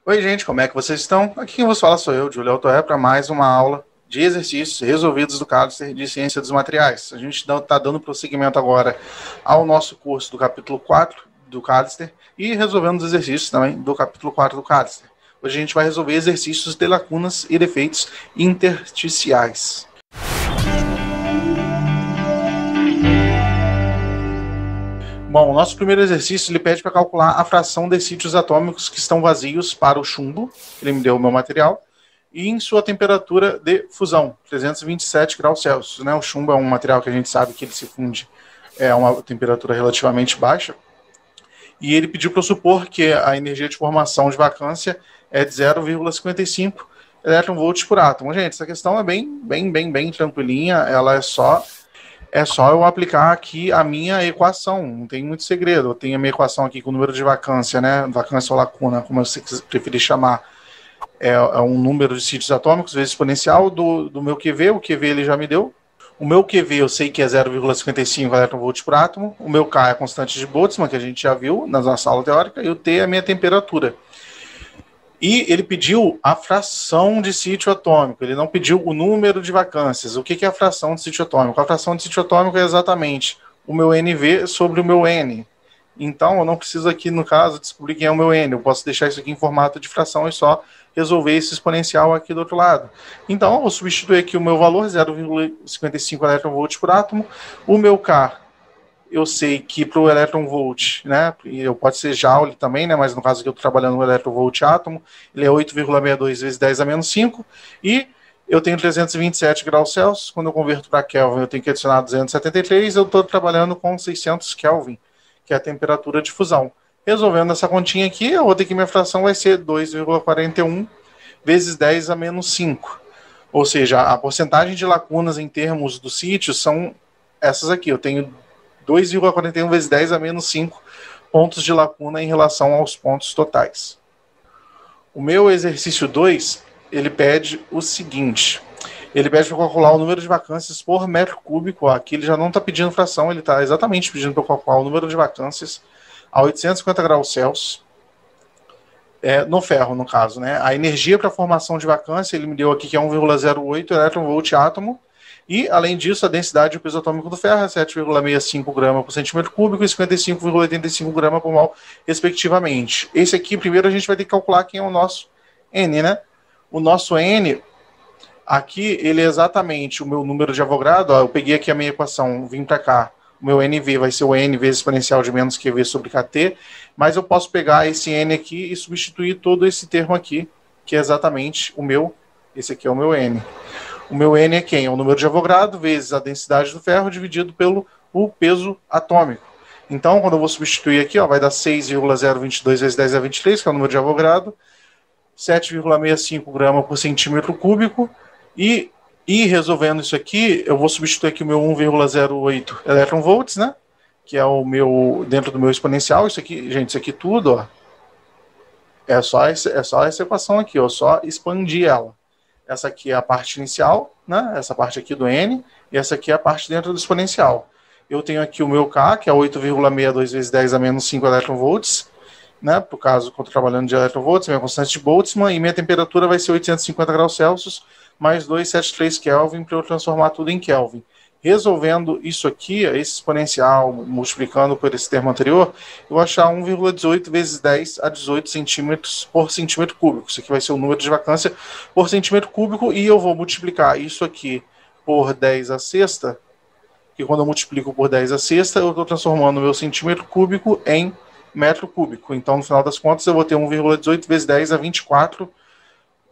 Oi, gente, como é que vocês estão? Aqui quem vos fala sou eu, Júlio Altoé, para mais uma aula de exercícios resolvidos do Cadster de Ciência dos Materiais. A gente está dando prosseguimento agora ao nosso curso do capítulo 4 do Cadster e resolvendo os exercícios também do capítulo 4 do Cadster. Hoje a gente vai resolver exercícios de lacunas e defeitos intersticiais. Bom, o nosso primeiro exercício ele pede para calcular a fração de sítios atômicos que estão vazios para o chumbo, ele me deu o meu material, e em sua temperatura de fusão, 327 graus Celsius. Né? O chumbo é um material que a gente sabe que ele se funde a uma temperatura relativamente baixa, e ele pediu para eu supor que a energia de formação de vacância é de 0,55 elétron-volts por átomo. Gente, essa questão é bem tranquilinha, ela é só eu aplicar aqui a minha equação, não tem muito segredo. Eu tenho a minha equação aqui com o número de vacância, né? Vacância ou lacuna, como você preferir chamar. É um número de sítios atômicos vezes exponencial do meu QV. O QV ele já me deu. O meu QV eu sei que é 0,55 elétron-volts por átomo. O meu K é a constante de Boltzmann, que a gente já viu na nossa aula teórica. E o T é a minha temperatura. E ele pediu a fração de sítio atômico, ele não pediu o número de vacâncias. O que é a fração de sítio atômico? A fração de sítio atômico é exatamente o meu NV sobre o meu N. Então, eu não preciso aqui, no caso, descobrir quem é o meu N. Eu posso deixar isso aqui em formato de fração e só resolver esse exponencial aqui do outro lado. Então, eu vou substituir aqui o meu valor, 0,55 elétron-volts por átomo. O meu K, eu sei que para o elétron-volt, né, pode ser Joule também, né, mas no caso aqui eu estou trabalhando no elétron-volt átomo, ele é 8,62 vezes 10 a menos 5, e eu tenho 327 graus Celsius, quando eu converto para Kelvin eu tenho que adicionar 273, eu estou trabalhando com 600 Kelvin, que é a temperatura de fusão. Resolvendo essa continha aqui, eu vou ter que minha fração vai ser 2,41 vezes 10 a menos 5. Ou seja, a porcentagem de lacunas em termos do sítio são essas aqui, eu tenho 2,41 vezes 10 a menos 5 pontos de lacuna em relação aos pontos totais. O meu exercício 2, ele pede o seguinte, ele pede para calcular o número de vacâncias por metro cúbico. Aqui ele já não está pedindo fração, ele está exatamente pedindo para calcular o número de vacâncias a 850 graus Celsius, no ferro, no caso. Né? A energia para a formação de vacância, ele me deu aqui que é 1,08 elétron-volt átomo, e, além disso, a densidade e o peso atômico do ferro é 7,65 gramas por centímetro cúbico e 55,85 gramas por mol, respectivamente. Esse aqui, primeiro, a gente vai ter que calcular quem é o nosso N, né? O nosso N, aqui, ele é exatamente o meu número de Avogadro. Eu peguei aqui a minha equação, vim para cá. O meu NV vai ser o N vezes exponencial de menos QV sobre KT, mas eu posso pegar esse N aqui e substituir todo esse termo aqui, que é exatamente o meu, esse aqui é o meu N. O meu N é quem? É o número de Avogadro vezes a densidade do ferro dividido pelo o peso atômico. Então, quando eu vou substituir aqui, vai dar 6,022 vezes 10 a 23, que é o número de Avogadro, 7,65 gramas por centímetro cúbico, e resolvendo isso aqui, eu vou substituir aqui o meu 1,08 elétron-volts, né? Que é o meu, dentro do meu exponencial. Isso aqui, gente, isso aqui tudo, é só essa equação aqui, só expandir ela. Essa aqui é a parte inicial, né? Essa parte aqui do N, e essa aqui é a parte dentro do exponencial. Eu tenho aqui o meu K, que é 8,62 vezes 10 a menos 5 elétron-volts, né? Por caso que eu estou trabalhando de elétron-volts, minha constante de Boltzmann, e minha temperatura vai ser 850 graus Celsius, mais 273 Kelvin, para eu transformar tudo em Kelvin. Resolvendo isso aqui, esse exponencial, multiplicando por esse termo anterior, eu vou achar 1,18 vezes 10 a 18 centímetros por centímetro cúbico. Isso aqui vai ser o número de vacância por centímetro cúbico, e eu vou multiplicar isso aqui por 10 a sexta, que quando eu multiplico por 10 a sexta, eu estou transformando o meu centímetro cúbico em metro cúbico. Então, no final das contas, eu vou ter 1,18 vezes 10 a 24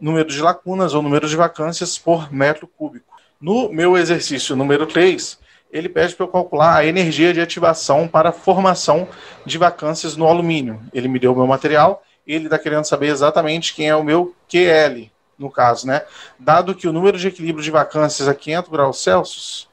número de lacunas ou número de vacâncias por metro cúbico. No meu exercício número 3, ele pede para eu calcular a energia de ativação para a formação de vacâncias no alumínio. Ele me deu o meu material e ele está querendo saber exatamente quem é o meu QL, no caso, né? Dado que o número de equilíbrio de vacâncias a 500 graus Celsius,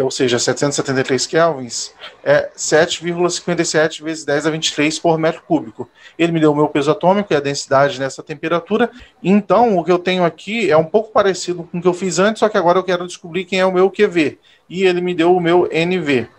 ou seja, 773 kelvins, é 7,57 vezes 10 a 23 por metro cúbico. Ele me deu o meu peso atômico e a densidade nessa temperatura. Então, o que eu tenho aqui é um pouco parecido com o que eu fiz antes, só que agora eu quero descobrir quem é o meu QV. E ele me deu o meu NV.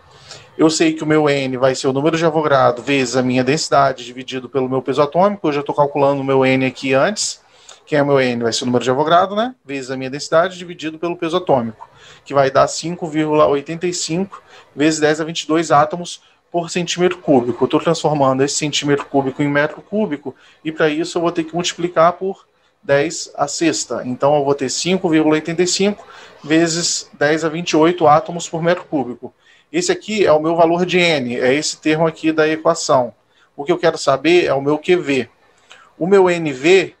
Eu sei que o meu N vai ser o número de Avogadro vezes a minha densidade dividido pelo meu peso atômico. Eu já estou calculando o meu N aqui antes. Quem é o meu N? Vai ser o número de Avogadro, né? Vezes a minha densidade dividido pelo peso atômico, que vai dar 5,85 vezes 10 a 22 átomos por centímetro cúbico. Eu estou transformando esse centímetro cúbico em metro cúbico, e para isso eu vou ter que multiplicar por 10 a sexta. Então eu vou ter 5,85 vezes 10 a 28 átomos por metro cúbico. Esse aqui é o meu valor de N, é esse termo aqui da equação. O que eu quero saber é o meu QV. O meu NV,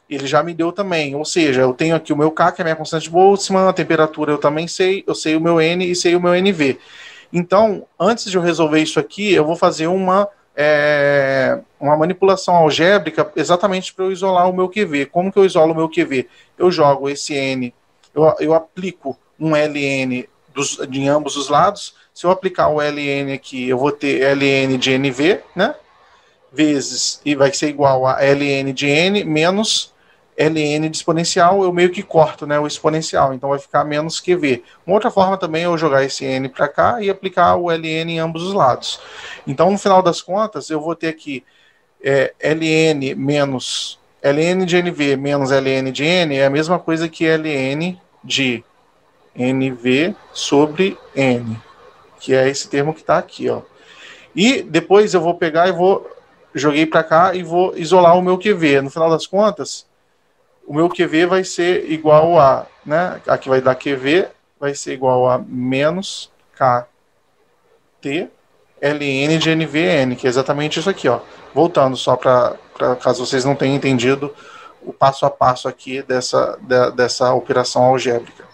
ele já me deu também, ou seja, eu tenho aqui o meu K, que é a minha constante de Boltzmann, a temperatura eu também sei, eu sei o meu N e sei o meu NV. Então, antes de eu resolver isso aqui, eu vou fazer uma manipulação algébrica exatamente para eu isolar o meu QV. Como que eu isolo o meu QV? Eu jogo esse N, eu aplico um LN em ambos os lados. Se eu aplicar o LN aqui, eu vou ter LN de NV, né? Vezes, e vai ser igual a LN de N menos LN de exponencial, eu meio que corto, né, o exponencial, então vai ficar menos QV. Uma outra forma também é eu jogar esse N para cá e aplicar o LN em ambos os lados. Então, no final das contas, eu vou ter aqui LN menos LN de NV menos LN de N é a mesma coisa que LN de NV sobre N, que é esse termo que está aqui, ó. E depois eu vou pegar e joguei para cá e vou isolar o meu QV. No final das contas, o meu QV vai ser igual a, né, aqui vai dar QV, vai ser igual a menos KT LN de NVN, que é exatamente isso aqui, ó. Voltando só para caso vocês não tenham entendido o passo a passo aqui dessa operação algébrica.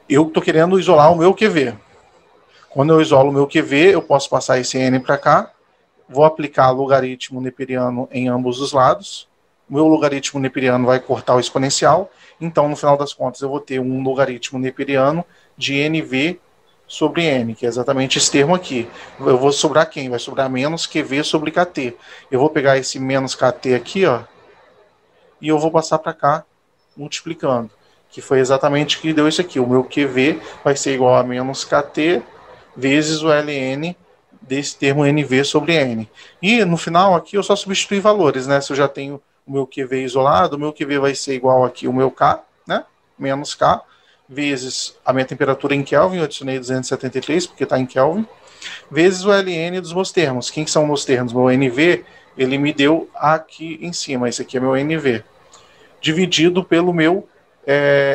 Eu estou querendo isolar o meu QV. Quando eu isolo o meu QV, eu posso passar esse N para cá, vou aplicar logaritmo neperiano em ambos os lados. O meu logaritmo neperiano vai cortar o exponencial, então no final das contas eu vou ter um logaritmo neperiano de NV sobre N, que é exatamente esse termo aqui. Eu vou sobrar quem? Vai sobrar menos QV sobre KT. Eu vou pegar esse menos KT aqui, ó, e eu vou passar para cá multiplicando, que foi exatamente o que deu isso aqui. O meu QV vai ser igual a menos KT vezes o LN desse termo NV sobre N. E no final aqui eu só substitui valores, né? Se eu já tenho o meu QV isolado, o meu QV vai ser igual aqui o meu K, né? Menos K, vezes a minha temperatura em Kelvin, eu adicionei 273 porque está em Kelvin, vezes o LN dos meus termos. Quem são meus termos? Meu NV, ele me deu aqui em cima, esse aqui é meu NV, dividido pelo meu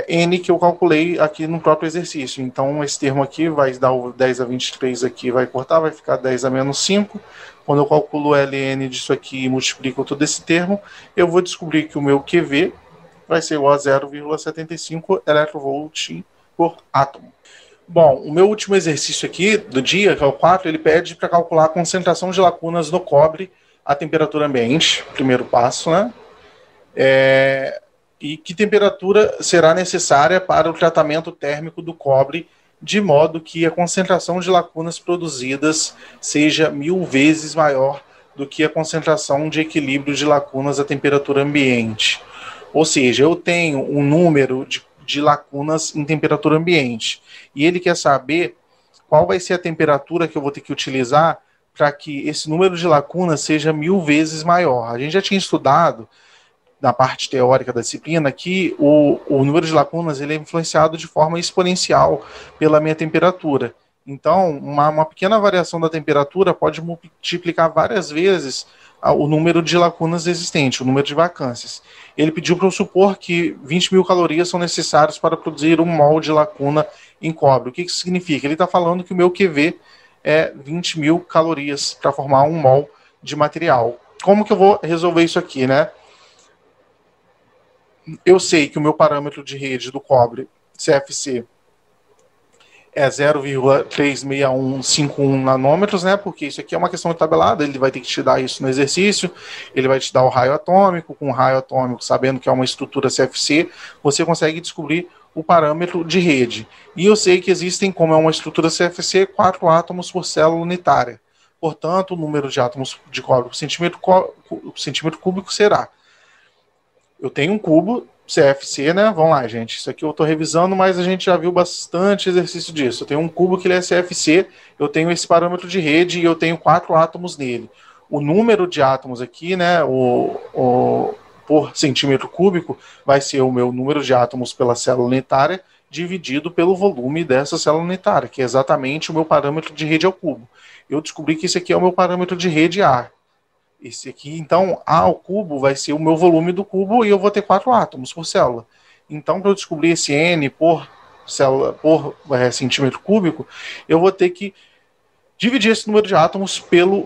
N que eu calculei aqui no próprio exercício. Então esse termo aqui vai dar o 10 a 23 aqui, vai cortar, vai ficar 10 a menos 5. Quando eu calculo o LN disso aqui e multiplico todo esse termo, eu vou descobrir que o meu QV vai ser igual a 0,75 eletrovol por átomo. Bom, o meu último exercício aqui do dia, que é o 4, ele pede para calcular a concentração de lacunas no cobre a temperatura ambiente, primeiro passo, né? E que temperatura será necessária para o tratamento térmico do cobre, de modo que a concentração de lacunas produzidas seja 1000 vezes maior do que a concentração de equilíbrio de lacunas à temperatura ambiente. Ou seja, eu tenho um número de lacunas em temperatura ambiente, e ele quer saber qual vai ser a temperatura que eu vou ter que utilizar para que esse número de lacunas seja 1000 vezes maior. A gente já tinha estudado na parte teórica da disciplina, que o número de lacunas ele é influenciado de forma exponencial pela minha temperatura. Então, uma pequena variação da temperatura pode multiplicar várias vezes o número de lacunas existentes, o número de vacâncias. Ele pediu para eu supor que 20.000 calorias são necessárias para produzir 1 mol de lacuna em cobre. O que isso significa? Ele está falando que o meu QV é 20.000 calorias para formar 1 mol de material. Como que eu vou resolver isso aqui, né? Eu sei que o meu parâmetro de rede do cobre, CFC, é 0,36151 nanômetros, né? Porque isso aqui é uma questão de tabelada, ele vai ter que te dar isso no exercício, ele vai te dar o raio atômico, com o raio atômico, sabendo que é uma estrutura CFC, você consegue descobrir o parâmetro de rede. E eu sei que existem, como é uma estrutura CFC, 4 átomos por célula unitária. Portanto, o número de átomos de cobre por centímetro cúbico será: eu tenho um cubo, CFC, né? Vamos lá, gente. Isso aqui eu estou revisando, mas a gente já viu bastante exercício disso. Eu tenho um cubo que ele é CFC, eu tenho esse parâmetro de rede e eu tenho 4 átomos nele. O número de átomos aqui, né, por centímetro cúbico, vai ser o meu número de átomos pela célula unitária dividido pelo volume dessa célula unitária, que é exatamente o meu parâmetro de rede ao cubo. Eu descobri que esse aqui é o meu parâmetro de rede A. Esse aqui, então, A ao cubo vai ser o meu volume do cubo e eu vou ter 4 átomos por célula. Então, para eu descobrir esse N por célula, centímetro cúbico, eu vou ter que dividir esse número de átomos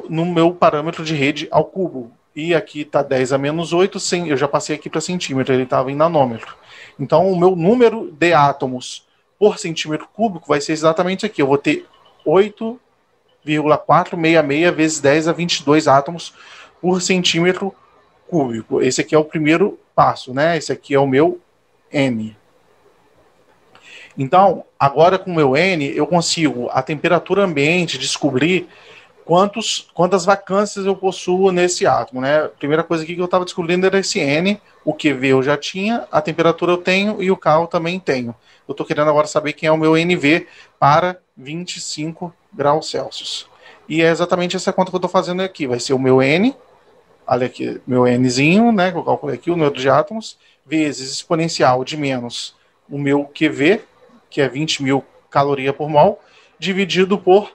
no meu parâmetro de rede ao cubo. E aqui está 10 a menos 8, eu já passei aqui para centímetro, ele estava em nanômetro. Então, o meu número de átomos por centímetro cúbico vai ser exatamente isso aqui. Eu vou ter 8,466 vezes 10 a 22 átomos por centímetro cúbico. Esse aqui é o primeiro passo, né? Esse aqui é o meu N. Então, agora com o meu N, eu consigo, a temperatura ambiente, descobrir quantas vacâncias eu possuo nesse átomo, né? A primeira coisa aqui que eu estava descobrindo era esse N, o QV eu já tinha, a temperatura eu tenho e o K eu também tenho. Eu estou querendo agora saber quem é o meu NV para 25 graus Celsius. E é exatamente essa conta que eu estou fazendo aqui. Vai ser o meu N, olha aqui, meu Nzinho, né, que eu calculei aqui, o número de átomos, vezes exponencial de menos o meu QV, que é 20.000 caloria por mol, dividido por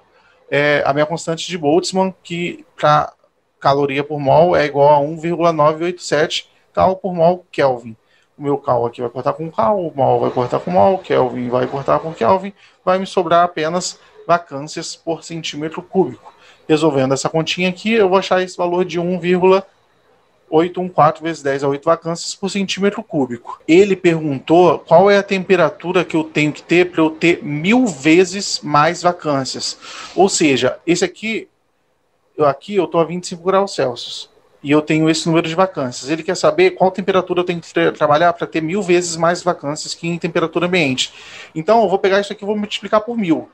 a minha constante de Boltzmann, que para caloria por mol é igual a 1,987 cal por mol Kelvin. O meu cal aqui vai cortar com cal, o mol vai cortar com mol, Kelvin vai cortar com Kelvin, vai me sobrar apenas vacâncias por centímetro cúbico. Resolvendo essa continha aqui, eu vou achar esse valor de 1,814 vezes 10 a 8 vacâncias por centímetro cúbico. Ele perguntou qual é a temperatura que eu tenho que ter para eu ter 1000 vezes mais vacâncias. Ou seja, esse aqui eu estou a 25 graus Celsius e eu tenho esse número de vacâncias. Ele quer saber qual temperatura eu tenho que trabalhar para ter 1000 vezes mais vacâncias que em temperatura ambiente. Então eu vou pegar isso aqui e vou multiplicar por 1000.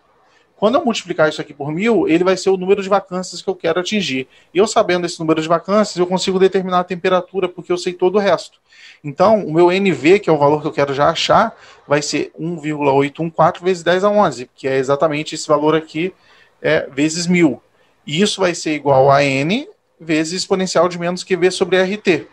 Quando eu multiplicar isso aqui por 1000, ele vai ser o número de vacâncias que eu quero atingir. E eu sabendo esse número de vacâncias, eu consigo determinar a temperatura, porque eu sei todo o resto. Então, o meu NV, que é o valor que eu quero já achar, vai ser 1,814 vezes 10 a 11, que é exatamente esse valor aqui, vezes 1000. E isso vai ser igual a N vezes exponencial de menos QV sobre RT.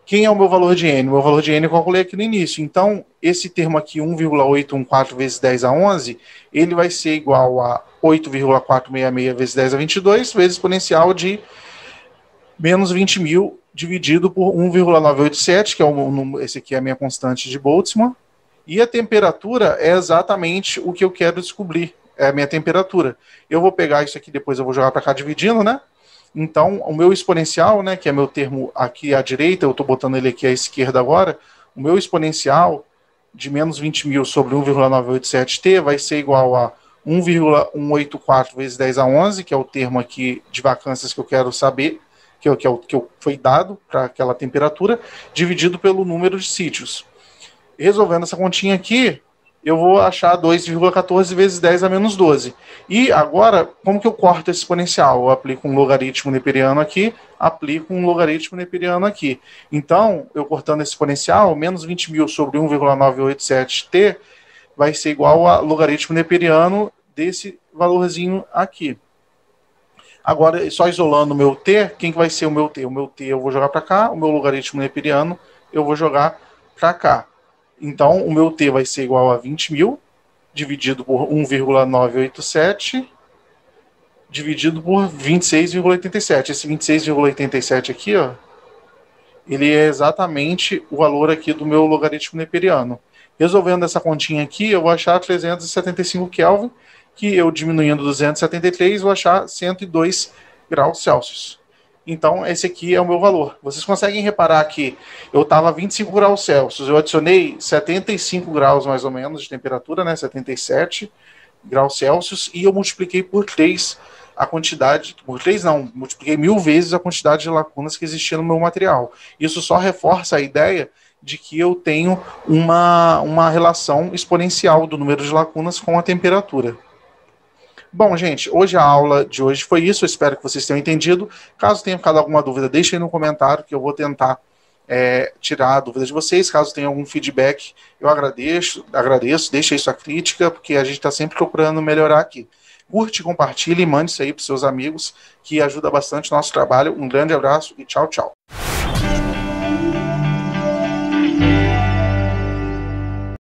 Quem é o meu valor de N? O meu valor de N eu calculei aqui no início. Então, esse termo aqui, 1,814 vezes 10 a 11, ele vai ser igual a 8,466 vezes 10 a 22, vezes exponencial de menos 20.000, dividido por 1,987, que é esse aqui é a minha constante de Boltzmann. E a temperatura é exatamente o que eu quero descobrir, é a minha temperatura. Eu vou pegar isso aqui, depois eu vou jogar para cá dividindo, né? Então, o meu exponencial, né, que é meu termo aqui à direita, eu estou botando ele aqui à esquerda agora, o meu exponencial de menos 20.000 sobre 1,987t vai ser igual a 1,184 vezes 10 a 11, que é o termo aqui de vacâncias que eu quero saber, que foi dado para aquela temperatura, dividido pelo número de sítios. Resolvendo essa continha aqui, eu vou achar 2,14 vezes 10 a menos 12. E agora, como que eu corto esse exponencial? Eu aplico um logaritmo neperiano aqui, aplico um logaritmo neperiano aqui. Então, eu cortando esse exponencial, menos 20.000 sobre 1,987t vai ser igual a logaritmo neperiano desse valorzinho aqui. Agora, só isolando o meu t, quem que vai ser o meu t? O meu t eu vou jogar para cá, o meu logaritmo neperiano eu vou jogar para cá. Então, o meu t vai ser igual a 20.000, dividido por 1,987, dividido por 26,87. Esse 26,87 aqui, ó, ele é exatamente o valor aqui do meu logaritmo neperiano. Resolvendo essa continha aqui, eu vou achar 375 Kelvin, que eu diminuindo 273, vou achar 102 graus Celsius. Então, esse aqui é o meu valor. Vocês conseguem reparar que eu estava a 25 graus Celsius, eu adicionei 75 graus mais ou menos de temperatura, né, 77 graus Celsius, e eu multipliquei por 3 a quantidade, por 3 não, multipliquei 1000 vezes a quantidade de lacunas que existia no meu material. Isso só reforça a ideia de que eu tenho uma relação exponencial do número de lacunas com a temperatura. Bom, gente, hoje a aula de hoje foi isso. Eu espero que vocês tenham entendido. Caso tenha ficado alguma dúvida, deixem aí no comentário que eu vou tentar tirar a dúvida de vocês. Caso tenha algum feedback, eu agradeço, deixa aí sua crítica, porque a gente está sempre procurando melhorar aqui. Curte, compartilhe e mande isso aí para seus amigos, que ajuda bastante o nosso trabalho. Um grande abraço e tchau, tchau.